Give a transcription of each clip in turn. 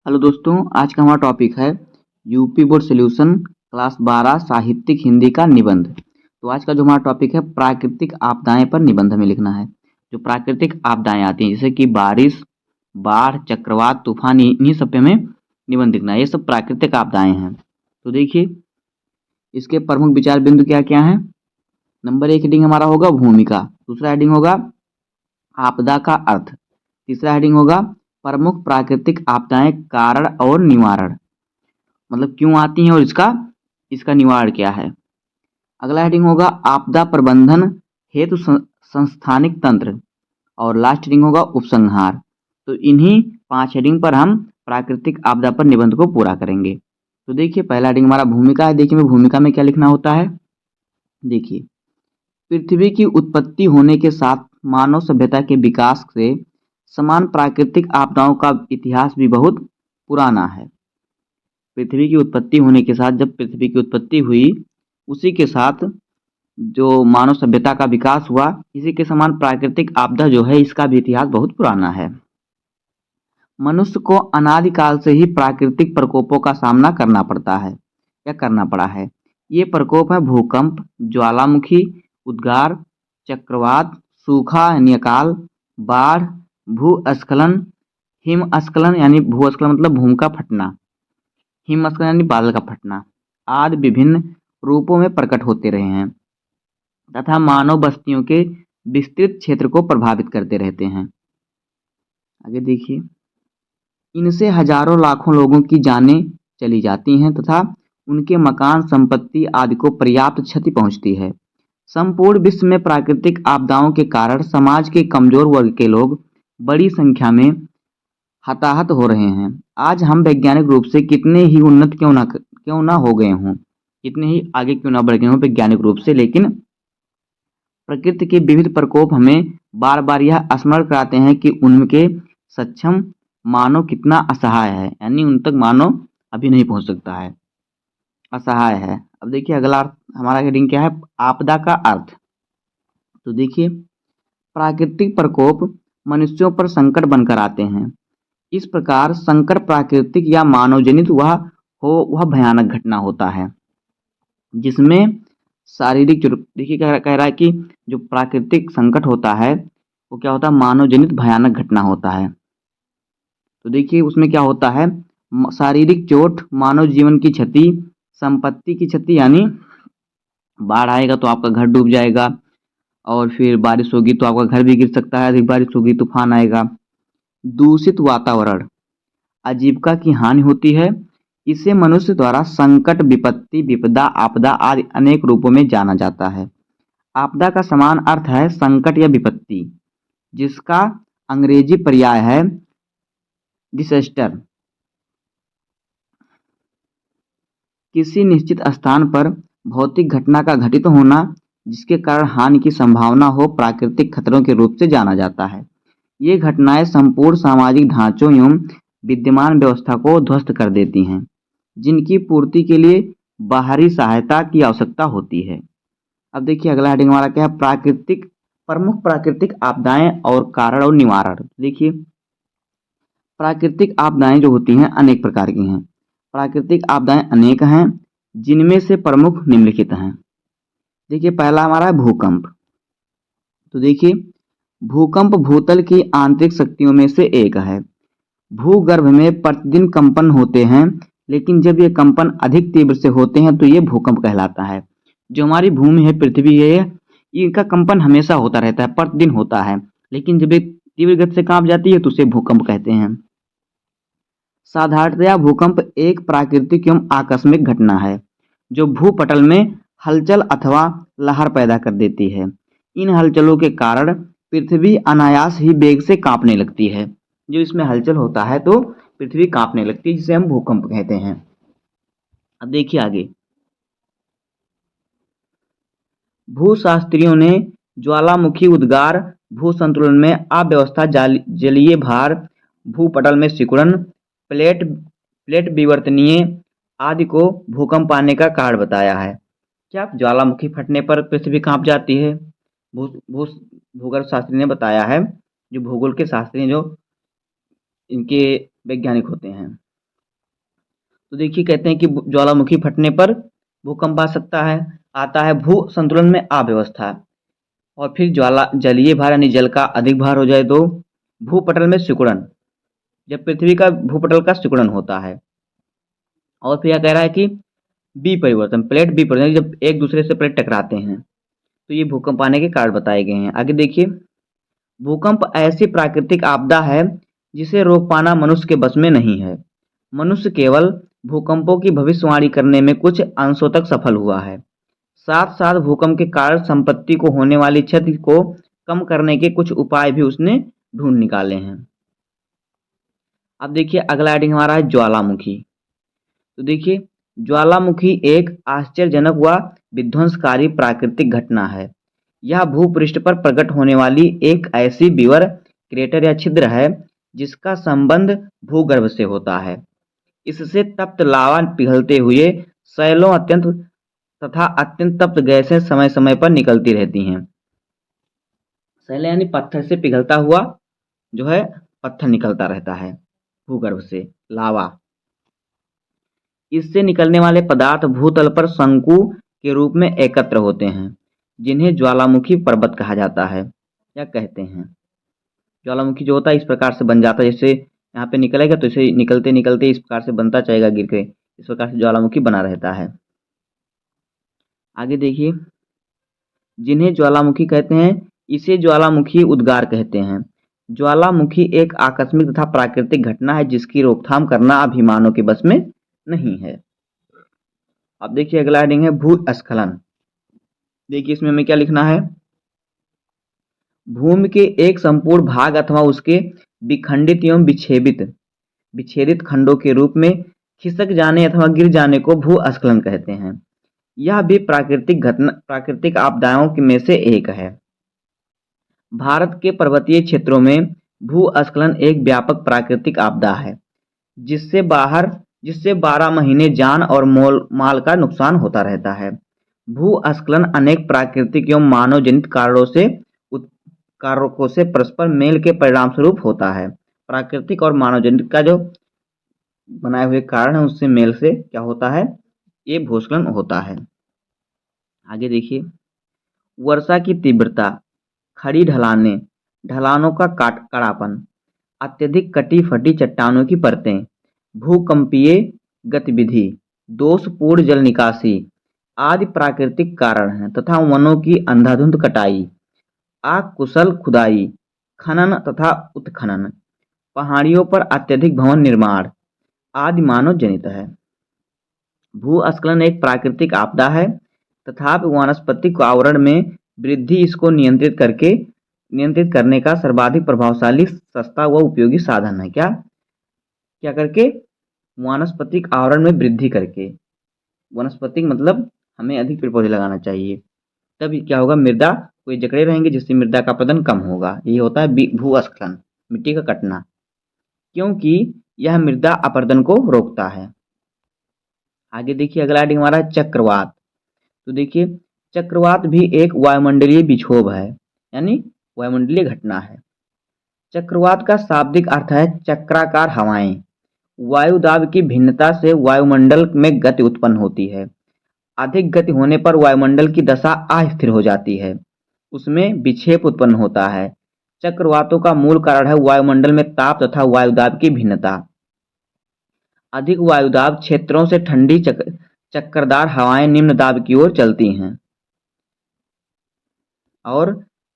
Hello दोस्तों, आज का हमारा टॉपिक है यूपी बोर्ड सॉल्यूशन क्लास 12 साहित्यिक हिंदी का निबंध। तो आज का जो हमारा टॉपिक है प्राकृतिक आपदाएं पर निबंध हमें लिखना है। जो प्राकृतिक आपदाएं आती हैं जैसे कि बारिश, बाढ़, चक्रवात, तूफान, इन्हीं सब पे हमें निबंध लिखना है। ये सब प्राकृतिक आपदाएं हैं। तो देखिए, इसके प्रमुख विचार बिंदु क्या क्या हैं। नंबर 1 हेडिंग हमारा होगा भूमिका, दूसरा हेडिंग होगा आपदा का अर्थ, तीसरा हेडिंग होगा प्रमुख प्राकृतिक आपदाएं कारण और निवारण, मतलब क्यों आती हैं और इसका इसका निवारण क्या है। अगला हेडिंग होगा आपदा प्रबंधन हेतु संस्थानिक तंत्र, और लास्ट हेडिंग होगा उपसंहार। तो इन्हीं 5 हेडिंग पर हम प्राकृतिक आपदा पर निबंध को पूरा करेंगे। तो देखिए, पहला हेडिंग हमारा भूमिका है। देखिए, भूमिका में क्या लिखना होता है। देखिए, पृथ्वी की उत्पत्ति होने के साथ मानव सभ्यता के विकास से समान प्राकृतिक आपदाओं का इतिहास भी बहुत पुराना है। पृथ्वी की उत्पत्ति होने के साथ, जब पृथ्वी की उत्पत्ति हुई, उसी के साथ जो मानव सभ्यता का विकास हुआ, इसी के समान प्राकृतिक आपदा जो है, इसका भी इतिहास बहुत पुराना है। मनुष्य को अनादिकाल से ही प्राकृतिक प्रकोपों का सामना करना पड़ता है या करना पड़ा है। ये प्रकोप है भूकंप, ज्वालामुखी, उद्गार, चक्रवात, सूखा यानी अकाल, बाढ़, भूस्खलन, हिमस्खलन यानी भूस्खलन मतलब भूमि का फटना, हिमस्खलन यानी बादल का फटना आदि विभिन्न रूपों में प्रकट होते रहे हैं तथा मानव बस्तियों के विस्तृत क्षेत्र को प्रभावित करते रहते हैं। आगे देखिए, इनसे हजारों लाखों लोगों की जानें चली जाती हैं तथा उनके मकान, संपत्ति आदि को पर्याप्त क्षति पहुंचती है। संपूर्ण विश्व में प्राकृतिक आपदाओं के कारण समाज के कमजोर वर्ग के लोग बड़ी संख्या में हताहत हो रहे हैं। आज हम वैज्ञानिक रूप से कितने ही उन्नत क्यों ना हो गए हों, कितने ही आगे क्यों ना बढ़ गए हों वैज्ञानिक रूप से, लेकिन प्रकृति के विविध प्रकोप हमें बार बार यह स्मरण कराते हैं कि उनके सक्षम मानव कितना असहाय है, यानी उन तक मानव अभी नहीं पहुंच सकता है, असहाय है। अब देखिए, अगला हमारा हेडिंग क्या है, आपदा का अर्थ। तो देखिए, प्राकृतिक प्रकोप मनुष्यों पर संकट बनकर आते हैं। इस प्रकार संकट प्राकृतिक या मानवजनित वह भयानक घटना होता है जिसमें शारीरिक, देखिए कह रहा है कि जो प्राकृतिक संकट होता है वो क्या होता है, मानवजनित भयानक घटना होता है। तो देखिए, उसमें क्या होता है, शारीरिक चोट, मानव जीवन की क्षति, संपत्ति की क्षति, यानी बाढ़ आएगा तो आपका घर डूब जाएगा, और फिर बारिश होगी तो आपका घर भी गिर सकता है, अधिक बारिश होगी तूफान आएगा। दूषित वातावरण, आजीविका की हानि होती है। इसे मनुष्य द्वारा संकट, विपत्ति, विपदा, आपदा आदि अनेक रूपों में जाना जाता है। आपदा का समान अर्थ है संकट या विपत्ति, जिसका अंग्रेजी पर्याय है डिसेस्टर। किसी निश्चित स्थान पर भौतिक घटना का घटित होना जिसके कारण हानि की संभावना हो, प्राकृतिक खतरों के रूप से जाना जाता है। ये घटनाएं संपूर्ण सामाजिक ढांचों एवं विद्यमान व्यवस्था को ध्वस्त कर देती हैं, जिनकी पूर्ति के लिए बाहरी सहायता की आवश्यकता होती है। अब देखिए, अगला हेडिंग हमारा क्या है, प्रमुख प्राकृतिक आपदाएं और कारण और निवारण। देखिए, प्राकृतिक आपदाएं जो होती हैं अनेक प्रकार की हैं। प्राकृतिक आपदाएं अनेक हैं, जिनमें से प्रमुख निम्नलिखित हैं। देखिए, पहला हमारा है भूकंप। तो देखिए, भूकंप भूतल की आंतरिक शक्तियों में से एक है। भूगर्भ में प्रतिदिन कंपन होते हैं, लेकिन जब ये कंपन अधिक तीव्र से होते हैं तो ये भूकंप कहलाता है। जो हमारी भूमि है, पृथ्वी है, इनका कंपन हमेशा होता रहता है, प्रतिदिन होता है, लेकिन जब ये तीव्र गति से कांप जाती है तो उसे भूकंप कहते हैं। साधारणतया भूकंप एक प्राकृतिक एवं आकस्मिक घटना है जो भूपटल में हलचल अथवा लहर पैदा कर देती है। इन हलचलों के कारण पृथ्वी अनायास ही वेग से कांपने लगती है। जो इसमें हलचल होता है तो पृथ्वी कांपने लगती है, जिसे हम भूकंप कहते हैं। अब देखिए आगे, भूशास्त्रियों ने ज्वालामुखी, उद्गार, भू संतुलन में अव्यवस्था, जलीय भार, भूपटल में सिकुड़न, प्लेट प्लेट विवर्तनीय आदि को भूकंप आने का कारण बताया है। क्या ज्वालामुखी फटने पर पृथ्वी कांप जाती है? भू भू भूगर्भ शास्त्री ने बताया है, जो भूगोल के शास्त्री जो इनके वैज्ञानिक होते हैं। तो देखिए कहते हैं कि ज्वालामुखी फटने पर भूकंप आ सकता है। आता है भू संतुलन में अव्यवस्था, और फिर ज्वाला जलीय भार यानी जल का अधिक भार हो जाए तो भूपटल में सिकुड़न, जब पृथ्वी का भूपटल का सिकुड़न होता है। और फिर यह कह रहा है कि बी परिवर्तन, प्लेट बी परिवर्तन, जब एक दूसरे से प्लेट टकराते हैं तो ये भूकंप आने के कारण बताए गए हैं। आगे देखिए, भूकंप ऐसी प्राकृतिक आपदा है जिसे रोक पाना मनुष्य के बस में नहीं है। मनुष्य केवल भूकंपों की भविष्यवाणी करने में कुछ अंशों तक सफल हुआ है। साथ साथ भूकंप के कारण संपत्ति को होने वाली क्षति को कम करने के कुछ उपाय भी उसने ढूंढ निकाले हैं। अब देखिए अगला हेडिंग हमारा है ज्वालामुखी। तो देखिए, ज्वालामुखी एक आश्चर्यजनक व विध्वंसकारी प्राकृतिक घटना है। यह भूपृष्ठ पर प्रकट होने वाली एक ऐसी विवर, क्रेटर या छिद्र है जिसका संबंध भूगर्भ से होता है। इससे तप्त लावा पिघलते हुए सैलों अत्यंत तप्त गैसें समय समय पर निकलती रहती हैं। सैल यानी पत्थर से पिघलता हुआ जो है पत्थर निकलता रहता है भूगर्भ से, लावा। इससे निकलने वाले पदार्थ भूतल पर शंकु के रूप में एकत्र होते हैं, जिन्हें ज्वालामुखी पर्वत कहा जाता है या कहते हैं। ज्वालामुखी जो होता है इस प्रकार से बन जाता है, जैसे यहाँ पे निकलेगा तो इसे निकलते निकलते इस प्रकार से बनता जाएगा गिर के, इस प्रकार से ज्वालामुखी बना रहता है। आगे देखिए, जिन्हें ज्वालामुखी कहते हैं इसे ज्वालामुखी उद्गार कहते हैं। ज्वालामुखी एक आकस्मिक तथा प्राकृतिक घटना है जिसकी रोकथाम करना अभिमानों के बस में नहीं है। अब देखिए अगला हेडिंग है भूस्खलन। देखिए इसमें हमें क्या लिखना है, भूमि के एक संपूर्ण भाग अथवा उसके विखंडित एवं विच्छेदित खंडों के रूप में खिसक जाने अथवा गिर जाने को भूस्खलन कहते हैं। यह भी प्राकृतिक आपदाओं में से एक है। भारत के पर्वतीय क्षेत्रों में भूस्खलन एक व्यापक प्राकृतिक आपदा है जिससे 12 महीने जान और माल का नुकसान होता रहता है। भूस्खलन अनेक प्राकृतिक एवं मानव जनित कारकों से परस्पर मेल के परिणाम स्वरूप होता है। प्राकृतिक और मानव जनित का जो बनाए हुए कारण है उससे मेल से क्या होता है, ये भूस्खलन होता है। आगे देखिए, वर्षा की तीव्रता, खड़ी ढलानों का कड़ापन, अत्यधिक कटी फटी चट्टानों की परतें, भूकंपीय गतिविधि, दोषपूर्ण जल निकासी आदि प्राकृतिक कारण हैं तथा वनों की अंधाधुंध कटाई, अकुशल खुदाई, खनन तथा उत्खनन, पहाड़ियों पर अत्यधिक भवन निर्माण आदि मानव जनित है। भूस्खलन एक प्राकृतिक आपदा है तथापि वानस्पतिक आवरण में वृद्धि इसको नियंत्रित करने का सर्वाधिक प्रभावशाली, सस्ता व उपयोगी साधन है। क्या करके, वानस्पतिक आवरण में वृद्धि करके। वनस्पतिक मतलब हमें अधिक पेड़ पौधे लगाना चाहिए, तब क्या होगा, मृदा कोई जकड़े रहेंगे जिससे मृदा का अपरदन कम होगा। ये होता है भूस्खलन, मिट्टी का कटना, क्योंकि यह मृदा अपरदन को रोकता है। आगे देखिए अगला हेडिंग हमारा चक्रवात। तो देखिए, चक्रवात भी एक वायुमंडलीय विक्षोभ है यानी वायुमंडलीय घटना है। चक्रवात का शाब्दिक अर्थ है चक्राकार हवाएं। वायु दाब की भिन्नता से वायुमंडल में गति उत्पन्न होती है। अधिक गति होने पर वायुमंडल की दशा अस्थिर हो जाती है, उसमें विक्षेप उत्पन्न होता है। चक्रवातों का मूल कारण है वायुमंडल में ताप तथा वायुदाब की भिन्नता। अधिक वायुदाब क्षेत्रों से ठंडी चक्करदार हवाएं निम्न दाब की ओर चलती हैं और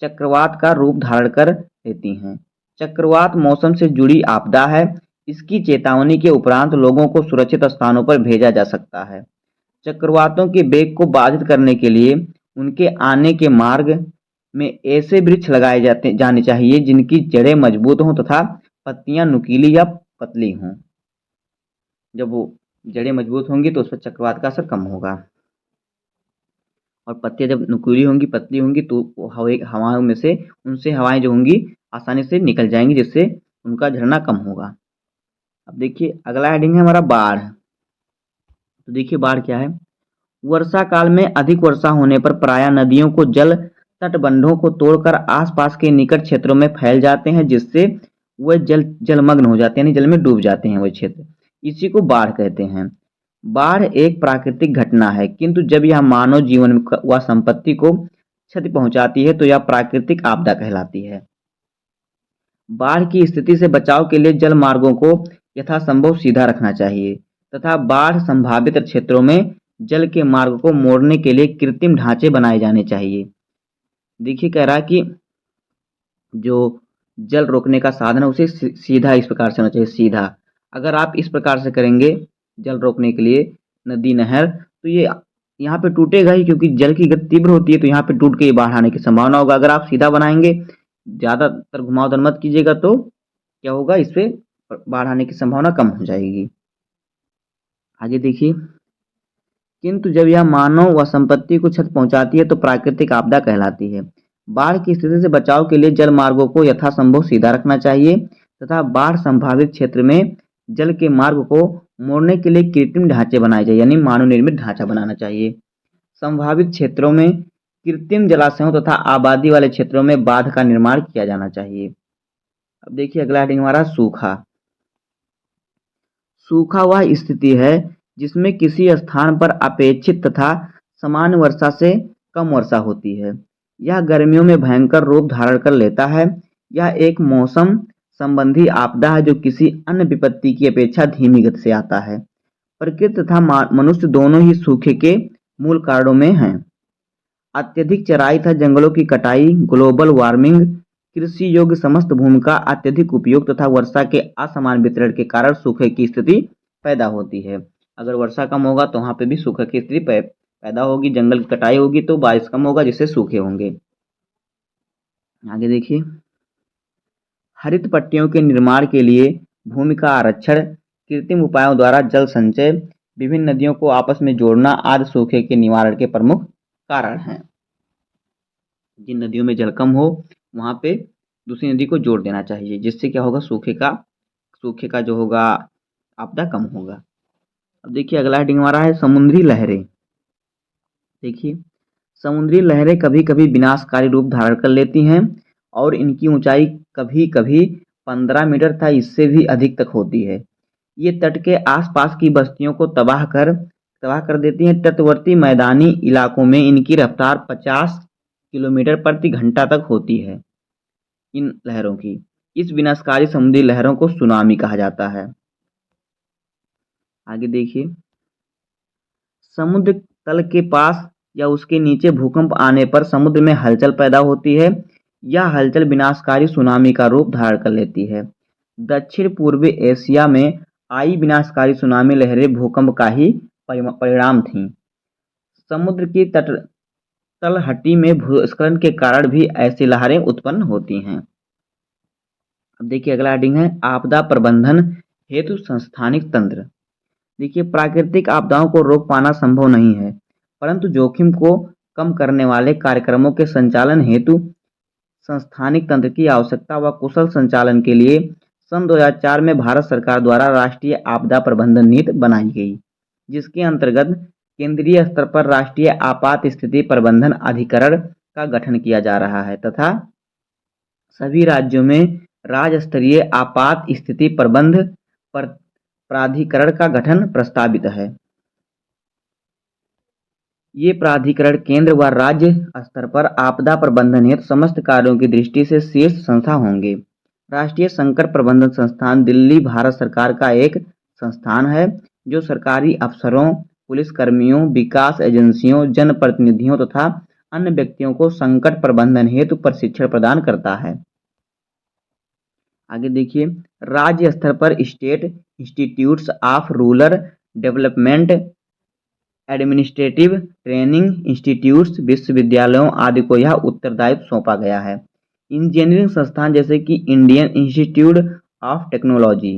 चक्रवात का रूप धारण कर लेती हैं। चक्रवात मौसम से जुड़ी आपदा है। इसकी चेतावनी के उपरांत लोगों को सुरक्षित स्थानों पर भेजा जा सकता है। चक्रवातों के वेग को बाधित करने के लिए उनके आने के मार्ग में ऐसे वृक्ष लगाए जाने चाहिए जिनकी जड़ें मजबूत हों तथा पत्तियां नुकीली या पतली हों। जब वो जड़ें मजबूत होंगी तो उस पर चक्रवात का असर कम होगा, और पत्तियां जब नुकीली होंगी, पतली होंगी तो हवाओं में से उनसे हवाएं जो होंगी आसानी से निकल जाएंगी, जिससे उनका झरना कम होगा। अब देखिए अगला हेडिंग है हमारा बाढ़। तो देखिए बाढ़ क्या है, वर्षा काल में अधिक वर्षा होने पर प्रायः नदियों को जल तटबंधों को तोड़कर आसपास के निकट क्षेत्रों में फैल जाते हैं, जिससे वह जलमग्न हो जाते हैं यानी जल में डूब जाते हैं वह क्षेत्र। इसी को बाढ़ कहते हैं। बाढ़ एक प्राकृतिक घटना है, किंतु जब यह मानव जीवन व संपत्ति को क्षति पहुंचाती है तो यह प्राकृतिक आपदा कहलाती है। बाढ़ की स्थिति से बचाव के लिए जल मार्गों को यथासंभव सीधा रखना चाहिए तथा बाढ़ संभावित क्षेत्रों में जल के मार्ग को मोड़ने के लिए कृत्रिम ढांचे बनाए जाने चाहिए। देखिए कह रहा है कि जो जल रोकने का साधन है उसे सीधा इस प्रकार से होना चाहिए, सीधा। अगर आप इस प्रकार से करेंगे जल रोकने के लिए नदी नहर, तो ये यहाँ पे टूटेगा ही, क्योंकि जल की गति तीव्र होती है, तो यहाँ पे टूट के ये बाढ़ आने की संभावना होगा। अगर आप सीधा बनाएंगे, ज़्यादातर घुमावदार मत कीजिएगा, तो क्या होगा, इस पे बाढ़ आने की संभावना कम हो जाएगी। आगे देखिए, किंतु जब यह मानव व संपत्ति को क्षति पहुंचाती है तो प्राकृतिक आपदा कहलाती है। बाढ़ की स्थिति से बचाव के लिए जल मार्गों को यथासंभव सीधा रखना चाहिए तथा बाढ़ संभावित क्षेत्र में जल के मार्ग को मोड़ने के लिए कृत्रिम ढांचे बनाए जाए, यानी मानव निर्मित ढांचा बनाना चाहिए। संभावित क्षेत्रों में कृत्रिम जलाशयों तथा आबादी वाले क्षेत्रों में बांध का निर्माण किया जाना चाहिए। अब देखिए अगला हेडिंग हमारा सूखा। सूखा वह स्थिति है जिसमें किसी स्थान पर अपेक्षित तथा सामान्य वर्षा से कम वर्षा होती है। यह गर्मियों में भयंकर रूप धारण कर लेता है। यह एक मौसम संबंधी आपदा है जो किसी अन्य विपत्ति की अपेक्षा धीमी गति से आता है। प्रकृति तथा मनुष्य दोनों ही सूखे के मूल कारणों में हैं। अत्यधिक चराई तथा जंगलों की कटाई, ग्लोबल वार्मिंग, कृषि योग्य समस्त भूमि का अत्यधिक उपयोग तथा वर्षा के असमान वितरण के कारण सूखे की स्थिति पैदा होती है। अगर वर्षा कम होगा तो वहाँ पे भी सूखे की स्थिति पैदा होगी, जंगल की कटाई होगी तो बारिश कम होगा जिससे सूखे होंगे। आगे देखिए, हरित पट्टियों के निर्माण के लिए भूमि का आरक्षण, कृत्रिम उपायों द्वारा जल संचय, विभिन्न नदियों को आपस में जोड़ना आदि सूखे के निवारण के प्रमुख कारण हैं। जिन नदियों में जल कम हो वहाँ पे दूसरी नदी को जोड़ देना चाहिए, जिससे क्या होगा, सूखे का जो होगा आपदा कम होगा। अब देखिए अगला हेडिंग हमारा है समुद्री लहरें। देखिए, समुद्री लहरें कभी कभी विनाशकारी रूप धारण कर लेती हैं और इनकी ऊंचाई कभी कभी 15 मीटर तथा इससे भी अधिक तक होती है। ये तट के आसपास की बस्तियों को तबाह कर देती हैं। तटवर्ती मैदानी इलाकों में इनकी रफ्तार 50 किलोमीटर प्रति घंटा तक होती है। इन लहरों की, इस विनाशकारी समुद्री लहरों को सुनामी कहा जाता है। आगे देखिए, समुद्र तल के पास या उसके नीचे भूकंप आने पर समुद्र में हलचल पैदा होती है। यह हलचल विनाशकारी सुनामी का रूप धारण कर लेती है। दक्षिण पूर्वी एशिया में आई विनाशकारी सुनामी लहरें भूकंप का ही परिणाम थीं। समुद्र की तलहटी में भूस्खलन के कारण भी ऐसी लहरें उत्पन्न होती हैं। अब देखिए अगला हेडिंग है आपदा प्रबंधन हेतु संस्थानिक तंत्र। देखिए, प्राकृतिक आपदाओं को रोक पाना संभव नहीं है, परंतु जोखिम को कम करने वाले कार्यक्रमों के संचालन हेतु संस्थानिक तंत्र की आवश्यकता व कुशल संचालन के लिए सन 2004 में भारत सरकार द्वारा राष्ट्रीय आपदा प्रबंधन नीति बनाई गई, जिसके अंतर्गत केंद्रीय स्तर पर राष्ट्रीय आपात स्थिति प्रबंधन अधिकरण का गठन किया जा रहा है तथा सभी राज्यों में राज्य स्तरीय आपात स्थिति प्रबंध प्राधिकरण का गठन प्रस्तावित है। ये प्राधिकरण केंद्र व राज्य स्तर पर आपदा प्रबंधन हेतु समस्त कार्यों की दृष्टि से शीर्ष संस्था होंगे। राष्ट्रीय संकट प्रबंधन संस्थान दिल्ली भारत सरकार का एक संस्थान है जो सरकारी अफसरों, पुलिसकर्मियों, विकास एजेंसियों, जनप्रतिनिधियों तथा अन्य व्यक्तियों को संकट प्रबंधन हेतु प्रशिक्षण प्रदान करता है। आगे देखिए, राज्य स्तर पर state institutes of rural development, administrative training institutes, विश्वविद्यालयों आदि को यह उत्तरदायित्व सौंपा गया है। इंजीनियरिंग संस्थान जैसे कि Indian institute of technology,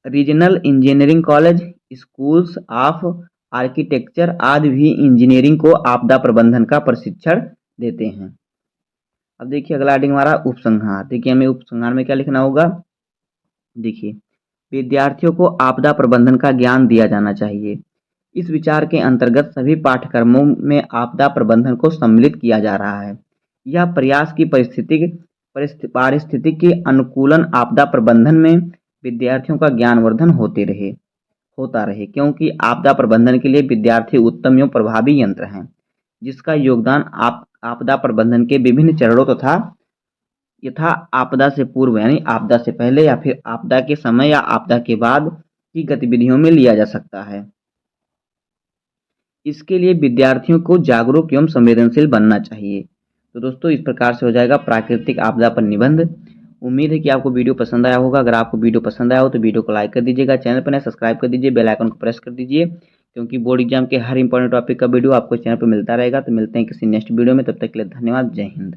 regional engineering college, schools of architecture आदि भी इंजीनियरिंग को आपदा प्रबंधन का प्रशिक्षण देते हैं। अब देखिए अगला हेडिंग हमारा उपसंहार। देखिए, हमें उपसंहार में क्या लिखना होगा। देखिए, विद्यार्थियों को आपदा प्रबंधन का ज्ञान दिया जाना चाहिए। इस विचार के अंतर्गत सभी पाठ्यक्रमों में आपदा प्रबंधन को सम्मिलित किया जा रहा है। यह प्रयास की पारिस्थितिकी अनुकूलन आपदा प्रबंधन में विद्यार्थियों का ज्ञानवर्धन होते रहे। होता रहे, क्योंकि आपदा प्रबंधन के लिए विद्यार्थी उत्तम एवं प्रभावी यंत्र हैं, जिसका योगदान आपदा प्रबंधन के विभिन्न चरणों तथा यथा आपदा से पूर्व यानी आपदा से पहले या फिर आपदा के समय या आपदा के बाद की गतिविधियों में लिया जा सकता है। इसके लिए विद्यार्थियों को जागरूक एवं संवेदनशील बनना चाहिए। तो दोस्तों, इस प्रकार से हो जाएगा प्राकृतिक आपदा पर निबंध। उम्मीद है कि आपको वीडियो पसंद आया होगा। अगर आपको वीडियो पसंद आया हो तो वीडियो को लाइक कर दीजिएगा, चैनल पर नए सब्सक्राइब कर दीजिए, बेल आइकन को प्रेस कर दीजिए, क्योंकि बोर्ड एग्जाम के हर इंपॉर्टेंट टॉपिक का वीडियो आपको चैनल पर मिलता रहेगा। तो मिलते हैं किसी नेक्स्ट वीडियो में, तब तक के लिए धन्यवाद। जय हिंद।